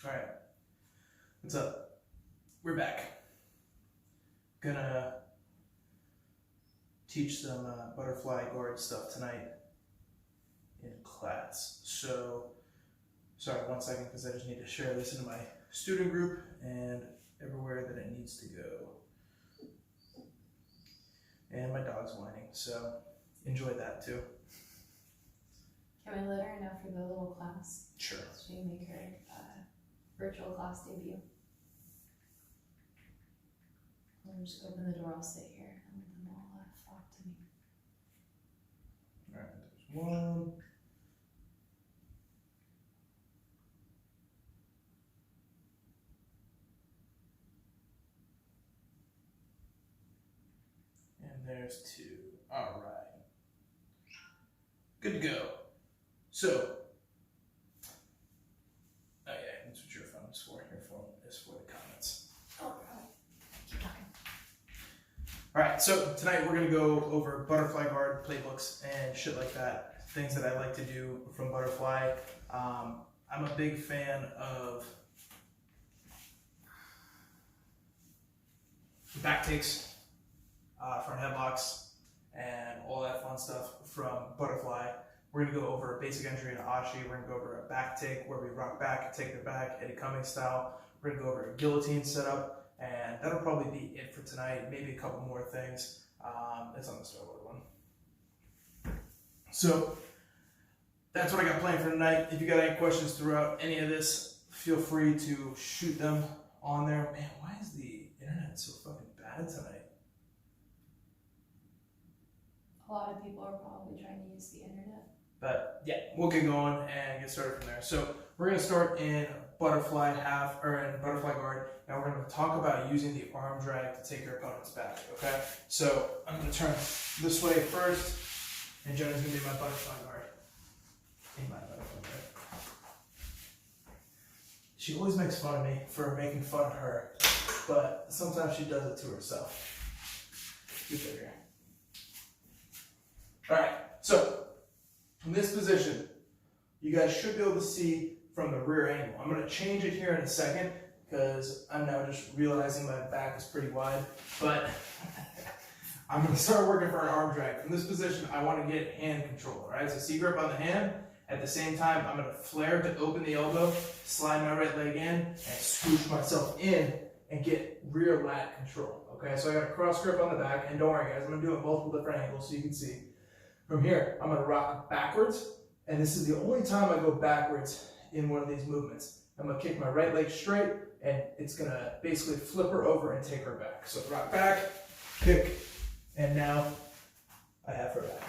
All right, what's up? We're back. Gonna teach some butterfly guard stuff tonight in class. So, sorry, 1 second, because I just need to share this into my student group and everywhere that it needs to go. And my dog's whining, so enjoy that too. Can we let her know for the little class? Sure. So we make her virtual class debut. I'll just open the door, I'll sit here, and let them all flock to me. All right, there's one. And there's two. All right. Good to go. So, oh yeah, that's what your phone is for. Your phone is for the comments. Oh, right. Keep talking. All right, so tonight we're gonna go over butterfly guard playbooks and shit like that. Things that I like to do from butterfly. I'm a big fan of back takes, front headlocks, and all that fun stuff from butterfly. We're gonna go over a basic entry into Ashi. We're gonna go over a back take where we rock back, take the back, Eddie Cummings style. We're gonna go over a guillotine setup, and that'll probably be it for tonight. Maybe a couple more things. It's on the Starboard one. So that's what I got planned for tonight. If you got any questions throughout any of this, feel free to shoot them on there. Man, why is the internet so fucking bad tonight? A lot of people are probably trying to use the internet. But yeah, we'll get going and get started from there. So we're gonna start in butterfly half, or in butterfly guard, and we're gonna talk about using the arm drag to take your opponent's back, okay? So I'm gonna turn this way first, and Jenna's gonna be my butterfly guard. In my butterfly guard. She always makes fun of me for making fun of her, but sometimes she does it to herself. You figure. Alright, so from this position, you guys should be able to see from the rear angle. I'm going to change it here in a second because I'm now just realizing my back is pretty wide, but I'm going to start working for an arm drag. From this position, I want to get hand control, alright? So C-grip on the hand. At the same time, I'm going to flare to open the elbow, slide my right leg in, and scooch myself in and get rear lat control, okay? So I got a cross grip on the back, and don't worry guys, I'm going to do it multiple different angles so you can see. From here, I'm going to rock backwards, and this is the only time I go backwards in one of these movements. I'm going to kick my right leg straight, and it's going to basically flip her over and take her back. So rock back, kick, and now I have her back.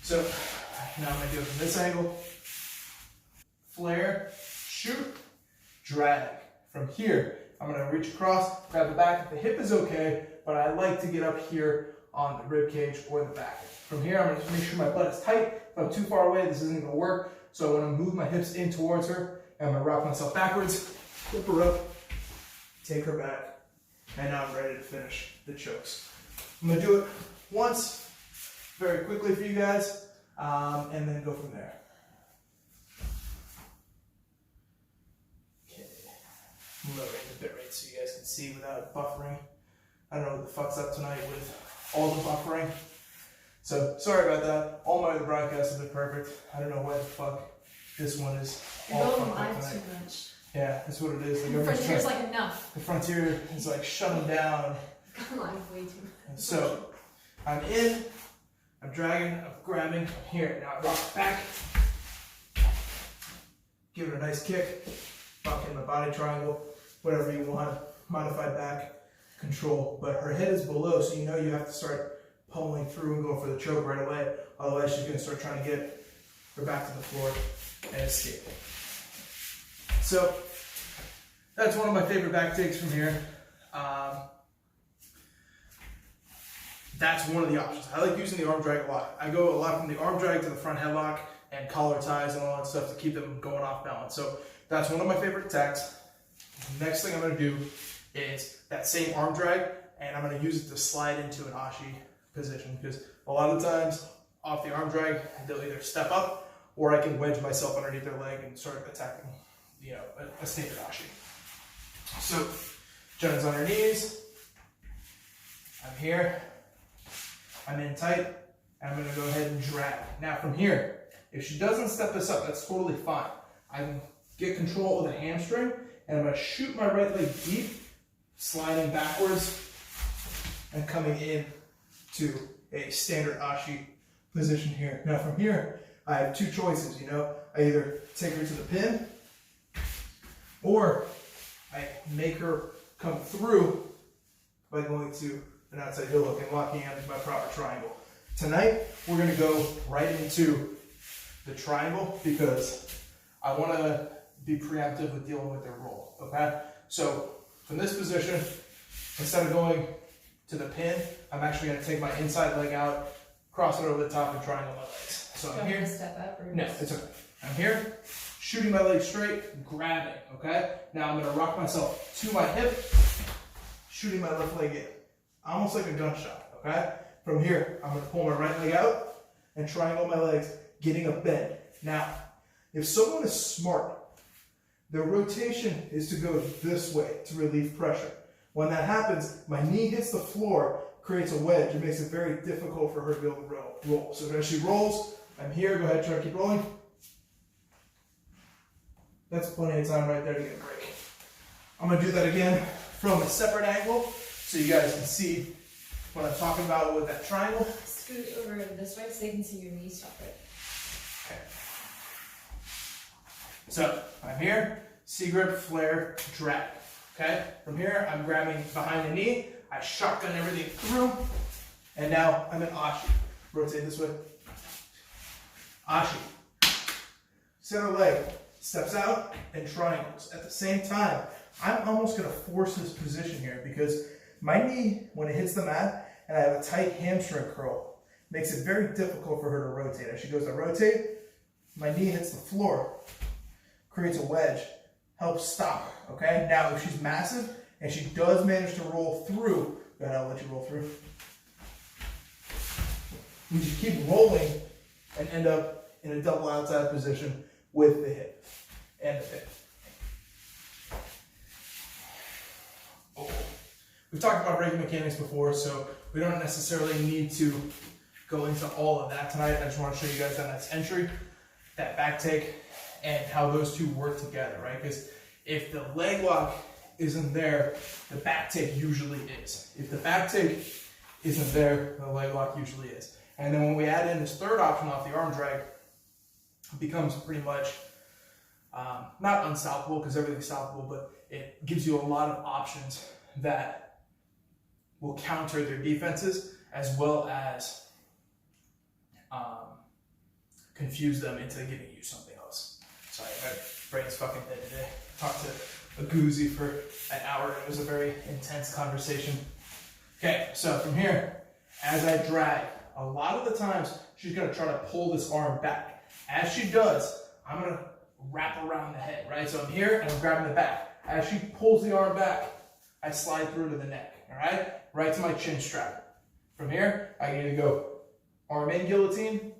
So now I'm going to do it from this angle. Flare, shoot, drag. From here, I'm going to reach across, grab the back. If the hip is okay, but I like to get up here on the rib cage or the back. From here, I'm going to make sure my butt is tight. If I'm too far away, this isn't going to work. So I'm going to move my hips in towards her, and I'm going to rock myself backwards, flip her up, take her back, and now I'm ready to finish the chokes. I'm going to do it once, very quickly for you guys, and then go from there. Okay, I'm lowering the bit rate so you guys can see without buffering. I don't know what the fuck's up tonight with all the buffering. So, sorry about that. All my other broadcasts have been perfect. I don't know why the fuck this one is You're all going fucked up live tonight. too much. Yeah, that's what it is. Like, The Frontier's like enough. the Frontier is like shutting down. Gone live way too much. So, I'm in, I'm dragging, I'm grabbing, I'm here. Now I rock back. Give it a nice kick. Rock in my body triangle. Whatever you want. Modified back. Control, but her head is below, so you know you have to start pummeling through and go for the choke right away. Otherwise, she's going to start trying to get her back to the floor and escape. So that's one of my favorite back takes from here. That's one of the options. I like using the arm drag a lot. I go a lot from the arm drag to the front headlock and collar ties and all that stuff to keep them going off balance. So that's one of my favorite attacks. Next thing I'm going to do is that same arm drag, and I'm going to use it to slide into an Ashi position, because a lot of the times off the arm drag, they'll either step up or I can wedge myself underneath their leg and start attacking, a standard ashi. So, Jenna's on her knees. I'm here. I'm in tight. And I'm going to go ahead and drag. Now from here, if she doesn't step this up, that's totally fine. I can get control of the hamstring, and I'm going to shoot my right leg deep, sliding backwards, and coming in to a standard ashi position here. Now from here, I have two choices, I either take her to the pin, or I make her come through by going to an outside heel hook and locking into my proper triangle. Tonight, we're gonna go right into the triangle because I wanna be preemptive with dealing with their roll, okay? So, from this position, instead of going to the pin, I'm actually gonna take my inside leg out, cross it over the top, and triangle my legs. So I'm here. Step up or No, it's okay. I'm here, shooting my leg straight, grabbing, okay? Now I'm gonna rock myself to my hip, shooting my left leg in. Almost like a gunshot, okay? From here, I'm gonna pull my right leg out and triangle my legs, getting a bend. Now, if someone is smart, their rotation is to go this way to relieve pressure. When that happens, my knee hits the floor, creates a wedge. It makes it very difficult for her to be able to roll. So as she rolls, I'm here, go ahead, try to keep rolling. That's plenty of time right there to get a break. I'm gonna do that again from a separate angle so you guys can see what I'm talking about with that triangle. Scoot over this way so they can see your knees separate. Okay. So I'm here, C-grip, flare, drag. Okay? From here, I'm grabbing behind the knee, I shotgun everything through, and now I'm in ashi. Rotate this way. Ashi. Center leg steps out and triangles. At the same time, I'm almost going to force this position here because my knee, when it hits the mat and I have a tight hamstring curl, makes it very difficult for her to rotate. As she goes to rotate, my knee hits the floor, creates a wedge, helps stop her, okay? Now, if she's massive and she does manage to roll through, go ahead, I'll let you roll through. We just keep rolling and end up in a double outside position with the hip and the hip. Oh. We've talked about breaking mechanics before, so we don't necessarily need to go into all of that tonight. I just want to show you guys that nice entry, that back take, and how those two work together, right? Because if the leg lock isn't there, the back take usually is. If the back take isn't there, the leg lock usually is. And then when we add in this third option off the arm drag, it becomes pretty much not unstoppable because everything's stoppable, but it gives you a lot of options that will counter their defenses as well as confuse them into giving you something else. Sorry, my brain's fucking dead today. Talked to a Goozy for an hour and it was a very intense conversation. Okay, so from here, as I drag, a lot of the times she's gonna try to pull this arm back. As she does, I'm gonna wrap around the head, right? So I'm here and I'm grabbing the back. As she pulls the arm back, I slide through to the neck, all right? Right to my chin strap. From here, I can either go arm in guillotine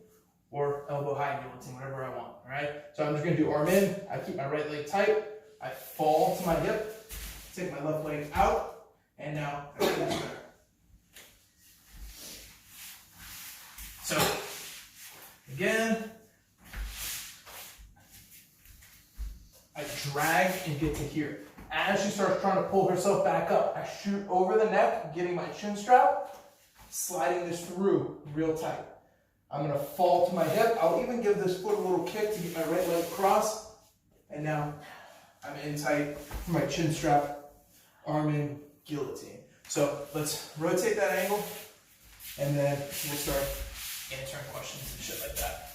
or elbow high guillotine, whatever I want, all right? So I'm just gonna do arm in, I keep my right leg tight, I fall to my hip, take my left leg out, and now I finish there. So, again, I drag and get to here. As she starts trying to pull herself back up, I shoot over the neck, getting my chin strap, sliding this through real tight. I'm gonna fall to my hip. I'll even give this foot a little kick to get my right leg across. And now I'm in tight for my chin strap, arm in, guillotine. So let's rotate that angle and then we'll start answering questions and shit like that.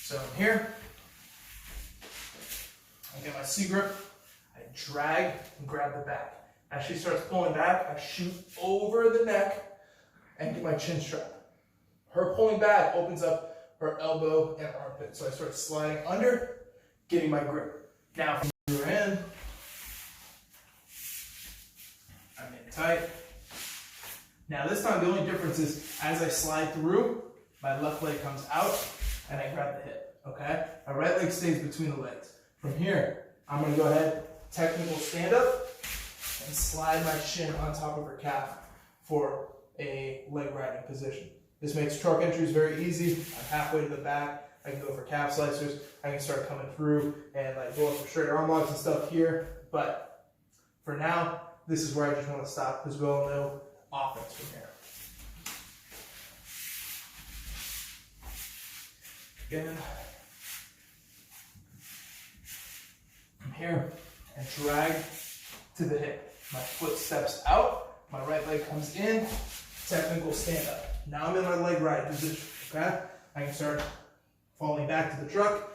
So I'm here. I get my C-grip, I drag and grab the back. As she starts pulling back, I shoot over the neck and get my chin strap. Her pulling back opens up her elbow and armpit. So I start sliding under, getting my grip. Now from here in, I'm in tight. Now this time the only difference is as I slide through, My left leg comes out, and I grab the hip, okay? My right leg stays between the legs. From here, I'm gonna go ahead, technical stand up, and slide my shin on top of her calf for a leg riding position. This makes truck entries very easy. I'm halfway to the back. I can go for calf slicers. I can start coming through and like going for straight arm locks and stuff here. But for now, this is where I just want to stop because we all know offense from here. Again, from here, and drag to the hip. My foot steps out, my right leg comes in, technical stand up. Now I'm in my leg ride position, okay? I can start falling back to the truck.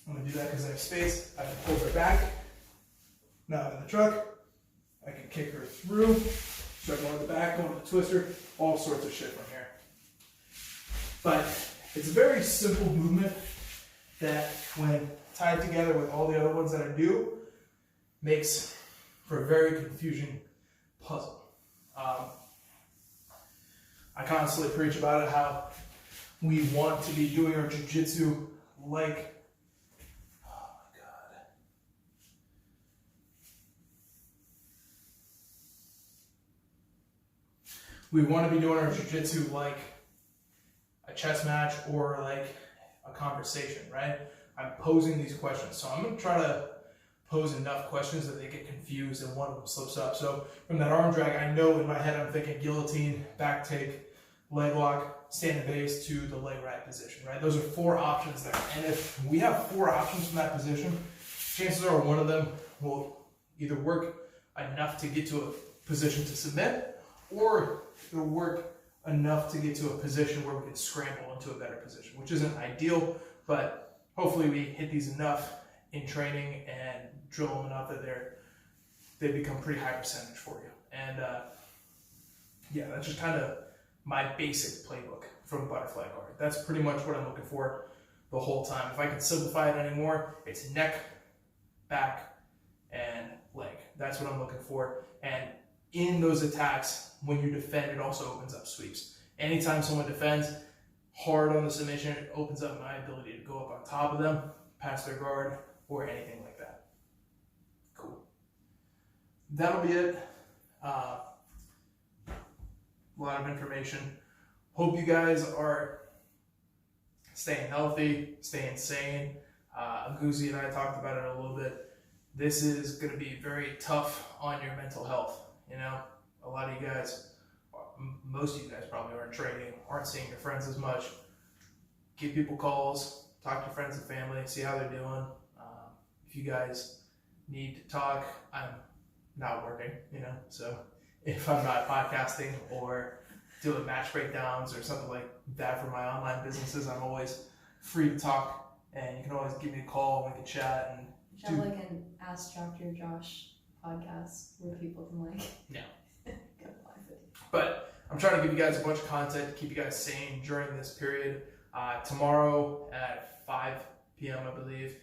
I'm gonna do that because I have space. I can pull her back. Now I'm in the truck. I can kick her through, start going to the back, going to the twister, all sorts of shit from here. But it's a very simple movement that when tied together with all the other ones that I do, makes for a very confusing puzzle. I constantly preach about it, how we want to be doing our jiu-jitsu like, oh my God. We want to be doing our jiu-jitsu like a chess match or like a conversation, right? I'm posing these questions. So I'm going to try to pose enough questions that they get confused and one of them slips up. So from that arm drag, I know in my head I'm thinking guillotine, back take, leg lock, stand base to the leg ride position, right? Those are 4 options there. And if we have 4 options from that position, chances are one of them will either work enough to get to a position to submit, or it'll work enough to get to a position where we can scramble into a better position, which isn't ideal, but hopefully we hit these enough in training and drill them enough that they become pretty high percentage for you. And yeah, that's just kind of my basic playbook from butterfly guard. That's pretty much what I'm looking for the whole time. If I can simplify it anymore, it's neck, back, and leg. That's what I'm looking for. And in those attacks, when you defend, it also opens up sweeps. Anytime someone defends hard on the submission, it opens up my ability to go up on top of them, pass their guard, or anything like that. Cool. That'll be it. A lot of information. Hope you guys are staying healthy, staying sane. Aguzi and I talked about it a little bit. This is going to be very tough on your mental health. You know, a lot of you guys, most of you guys probably aren't training, aren't seeing your friends as much. Give people calls, talk to friends and family, see how they're doing. If you guys need to talk, I'm not working, you know, so if I'm not podcasting or doing match breakdowns or something like that for my online businesses, I'm always free to talk, and you can always give me a call and we can chat. And You should have like an Ask Dr. Josh podcast where people can like Yeah. go live with you. But I'm trying to give you guys a bunch of content to keep you guys sane during this period. Tomorrow at 5 p.m. I believe,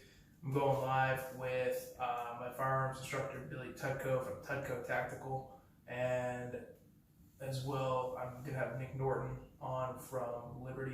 I'm going live with my firearms instructor Billy Tudko from Tudko Tactical, and as well I'm gonna have Nick Norton on from Liberty